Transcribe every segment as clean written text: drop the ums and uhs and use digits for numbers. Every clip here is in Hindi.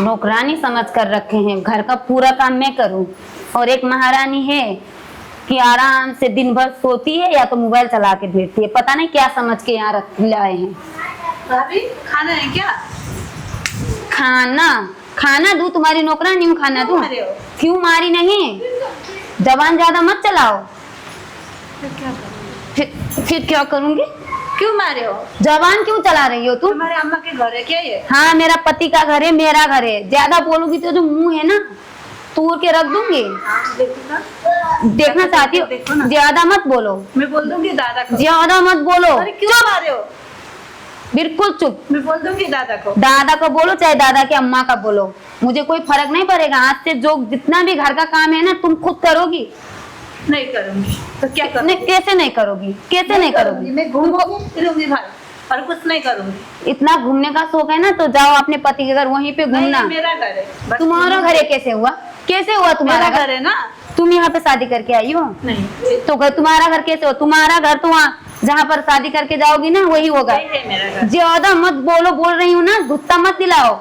नौकरानी समझ कर रखे हैं, घर का पूरा काम मैं करूं। और एक महारानी है कि आराम से दिन भर सोती है या तो मोबाइल चला के बैठती है। पता नहीं क्या समझ के यहाँ रख लाए हैं। भाभी खाना है क्या? खाना खाना दूं? तुम्हारी नौकरानी हूँ, खाना दूं? क्यों मारी नहीं? जबान ज्यादा मत चलाओ। फिर क्या करूंगी? क्यों मारे हो? जबान क्यों चला रही हो तुम? तुम्हारे अम्मा के घर है क्या ये? हाँ, मेरा पति का घर है, मेरा घर है। ज्यादा बोलूंगी तो जो मुंह है ना तोड़ के रख दूंगी। देखना चाहती हो? देखो ना। ज्यादा मत बोलो। मैं बोल दूंगी दादा को। ज्यादा मत बोलो। अरे क्यों मारे हो? बिल्कुल चुप। मैं बोल दूंगी दादा को। दादा को बोलो चाहे दादा की अम्मा का बोलो, मुझे कोई फर्क नहीं पड़ेगा। आज से जो जितना भी घर का काम है ना तुम खुद करोगी। नहीं करूंगी तो क्या करूंगी? नहीं, कैसे नहीं करोगी? कैसे नहीं करोगी? मैं घूमूंगी फिरूंगी भाई, और कुछ नहीं करूंगी। इतना घूमने का शौक है ना तो जाओ अपने पति के घर, वहीं पे घूमना। नहीं, मेरा घर है। बस तुम्हारा घर है? कैसे हुआ? कैसे हुआ तुम्हारा मेरा घर? घर है ना। तुम यहाँ पे शादी करके आई हो? नहीं तो घर तुम्हारा घर कैसे हो? तुम्हारा घर तो वहाँ जहाँ पर शादी करके जाओगी ना वही होगा। यही है मेरा घर। ज्यादा मत बोलो, बोल रही हूँ ना, गुस्सा मत दिलाओ।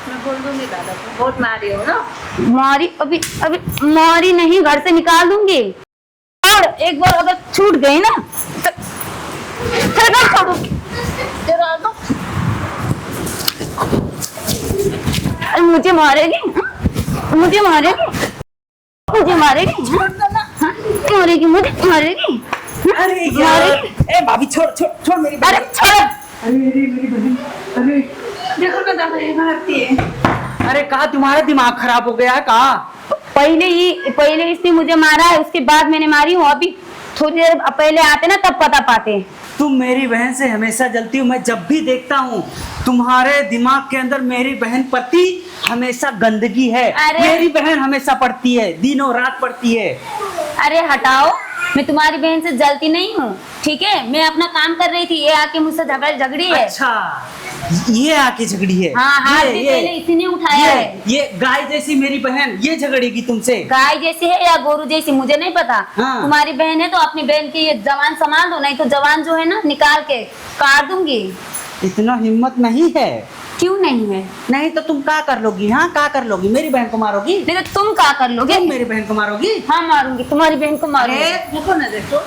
मैं बोल दूंगी दादा को। बहुत मारी हो ना। मारी? अभी अभी मारी नहीं, घर से निकाल दूंगी। और एक बार अगर छूट गई ना तो छोड़ूंगी। अरे मुझे मारेगी? मुझे मारेगी? मुझे मारेगी? हाँ? मारेगी? मुझे मारेगी? अरे यार, ए भाभी छोड़ छोड़ छोड़ मेरी बहन। अरे छोड़। अरे मेरी बहन। अरे देखो ना दादा ये मारती है। अरे कहा तुम्हारा दिमाग खराब हो गया है? कहा पहले इसने मुझे मारा है, उसके बाद मैंने मारी हूँ। अभी थोड़ी देर पहले आते ना तब पता पाते। तुम मेरी बहन से हमेशा जलती हो। मैं जब भी देखता हूँ तुम्हारे दिमाग के अंदर मेरी बहन प्रति हमेशा गंदगी है। मेरी बहन हमेशा पढ़ती है, दिनों रात पढ़ती है। अरे हटाओ, मैं तुम्हारी बहन से जलती नहीं हूँ, ठीक है? मैं अपना काम कर रही थी, ये आके मुझसे झगड़ी है। अच्छा, ये आके झगड़ी है? हाँ, हाथ भी पहले इसी ने उठाया है। ये गाय जैसी मेरी बहन ये झगड़ेगी तुमसे? गाय जैसी है या गोरू जैसी मुझे नहीं पता। हाँ। तुम्हारी बहन है तो अपनी बहन की ये जवान संभाल दो, नहीं तो जवान जो है ना निकाल के काट दूंगी। इतना हिम्मत नहीं है? क्यों नहीं है? नहीं तो तुम क्या कर लोगी? हाँ, क्या कर लोगी? मेरी बहन को मारोगी? नहीं तो तुम क्या कर लोगे? तुम मेरी बहन को मारोगी? हाँ मारूंगी, तुम्हारी बहन को मारूंगी। देखो ना, देखो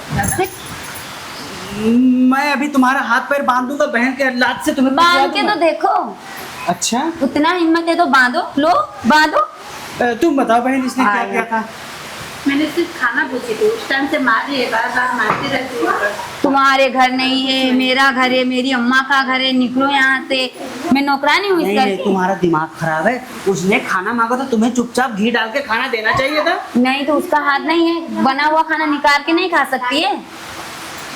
मैं अभी तुम्हारा हाथ पैर बांध दूंगा बहन के लात से, तुम्हें बांध के तो देखो। अच्छा, उतना हिम्मत है तो बांधो, लो बांधो। तुम बताओ बहन इसने क्या किया था? मैंने सिर्फ खाना पूछी थी, उस टाइम से मारी है, बार बार मारती रहती है। तुम्हारे घर नहीं है, मेरा घर है, मेरी अम्मा का घर है, निकलो यहाँ से। मैं नौकरानी हूँ इस नहीं घर नहीं, की। तुम्हारा दिमाग खराब है। उसने खाना मांगा था, तुम्हें चुपचाप घी डाल के खाना देना चाहिए था। नहीं तो उसका हाथ नहीं है, बना हुआ खाना निकाल के नहीं खा सकती है।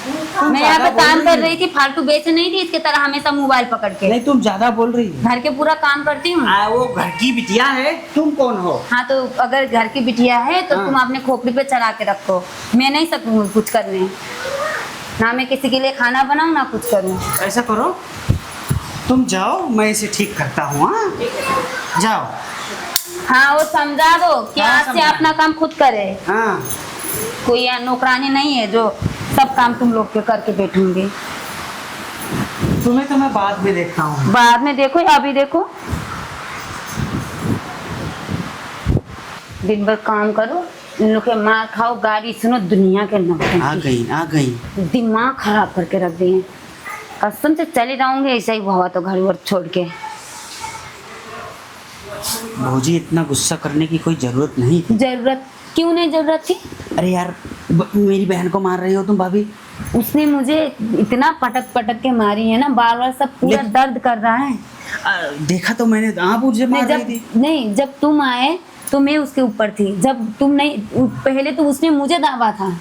तुम मैं यहाँ पे ज्यादा बोल काम रही कर हो। रही थी, फालतू बेच नहीं थी इसके तरह हमेशा मोबाइल पकड़ के। नहीं, तुम ज्यादा बोल रही हो। घर के पूरा काम करती हूँ। वो घर की बिटिया है, तुम कौन हो? हाँ तो अगर घर की बिटिया है तो हाँ। तुम अपने खोपड़ी पे चढ़ा के रखो। मैं नहीं सकूँ कुछ करने, ना मैं किसी के लिए खाना बनाऊँ ना कुछ करूँ। ऐसा करो, तुम जाओ, मैं इसे ठीक करता हूँ। हाँ, जाओ। हाँ वो समझा दो कि हाँ, आज से समझा। अपना काम खुद करे। हाँ, कोई यहाँ नौकरानी नहीं है जो सब काम तुम लोग के करके बैठूंगी। तुम्हें तो मैं बाद में देखता हूँ। बाद में देखो या अभी देखो। दिन भर काम करो, इन लोग के मार खाओ, गाली सुनो, दुनिया के आ नौकरानी। गई आ गई। दिमाग खराब करके रख दिए। कसम से चले जाऊंगे ऐसा ही हुआ तो घर वर छोड़ के। भौजी, इतना गुस्सा करने की कोई जरूरत नहीं थी। जरूरत क्यों नहीं जरूरत थी? अरे यार, मेरी बहन को मार रही हो तुम भाभी। उसने मुझे इतना पटक पटक के मारी है ना, बार बार सब पूरा दर्द कर रहा है। देखा तो मैंने, आप मुझे मार रही थी। नहीं, जब तुम आए तो मैं उसके ऊपर थी। जब तुम नहीं, पहले तो उसने मुझे दाबा था,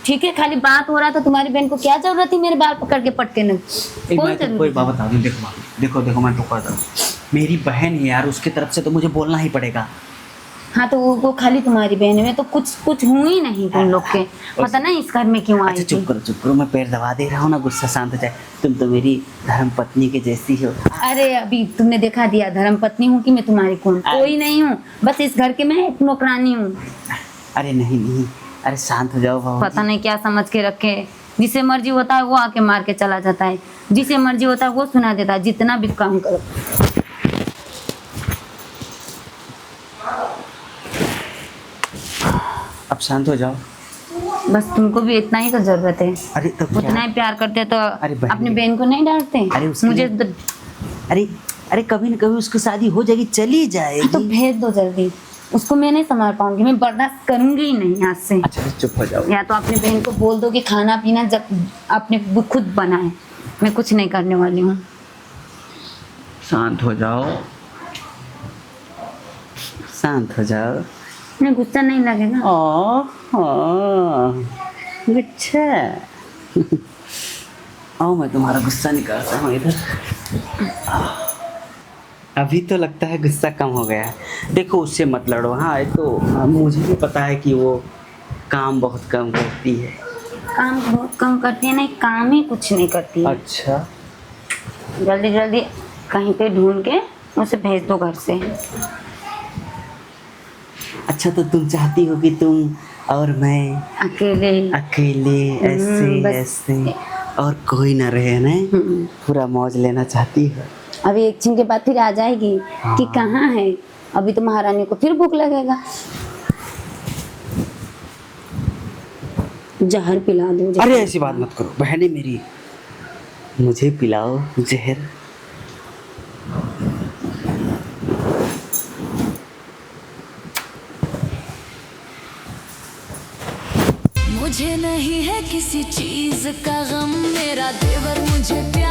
ठीक है? खाली बात हो रहा था, तुम्हारी बहन को क्या जरूरत थी मेरे बाल पकड़ के पटके ने? कोई बात बता दूं। देखो देखो देखो, मैं तो कहता हूँ, मेरी बहन है यार, उसकी तरफ से तो मुझे बोलना ही पड़ेगा। हाँ तो वो खाली तुम्हारी बहन है, मैं तो कुछ हुआ ही नहीं तुम लोग के। पता नहीं इस घर में क्यों आई अच्छा थी। चुप करो, मैं पैर दबा दे रहा हूँ ना, गुस्सा शांत हो जाए। तुम तो मेरी धर्म पत्नी के जैसी हो। अरे अभी तुमने दिखा दिया धर्म पत्नी हूँ कि मैं तुम्हारी कौन? कोई नहीं हूँ, बस इस घर के मैं एक नौकरानी हूँ। अरे नहीं, अरे शांत हो जाओ भाभी। पता नहीं क्या समझ के रखे। जिसे मर्जी होता है वो आके मार के चला जाता है, जिसे मर्जी होता है वो सुना देता है। जितना भी काम करो। आप शांत हो जाओ। बस तुमको भी इतना ही तो जरूरत है। अरे तो उतना क्या? ही प्यार करते तो अरे बहन- अपनी बहन को नहीं डांटते। अरे उसके मुझे लिए- अरे अरे कभी न कभी उसकी शादी हो जाएगी, चली तो जाएगी। भेज दो जल्दी। उसको मैं नहीं संभाल पाऊंगी, मैं बर्दाश्त करूंगी ही नहीं आज से। अच्छा चुप हो जाओ। या तो अपनी बहन को बोल दो कि खाना पीना जब अपने खुद बनाए, मैं कुछ नहीं करने वाली हूँ। शांत हो जाओ, शांत हो जाओ। नहीं गुस्सा नहीं लगेगा। अच्छा आओ मैं तुम्हारा गुस्सा निकालता हूँ इधर। अभी तो लगता है गुस्सा कम हो गया है। देखो उससे मत लड़ो। हाँ ये तो मुझे भी पता है कि वो काम बहुत कम करती है। काम बहुत कम करती है, नहीं काम ही कुछ नहीं करती है। अच्छा जल्दी जल्दी कहीं पे ढूंढ के उसे भेज दो घर से। अच्छा तो तुम चाहती हो कि तुम और मैं अकेले अकेले ऐसे बस। ऐसे और कोई ना रहे ना, पूरा मौज लेना चाहती हो। अभी एक क्षण के बाद फिर आ जाएगी कि कहाँ है। अभी तो महारानी को फिर भूख लगेगा, जहर पिला दो। जहर। अरे ऐसी बात मत करो बहने मेरी, मुझे पिलाओ जहर। मुझे नहीं है किसी चीज का गम, मेरा देवर मुझे प्यार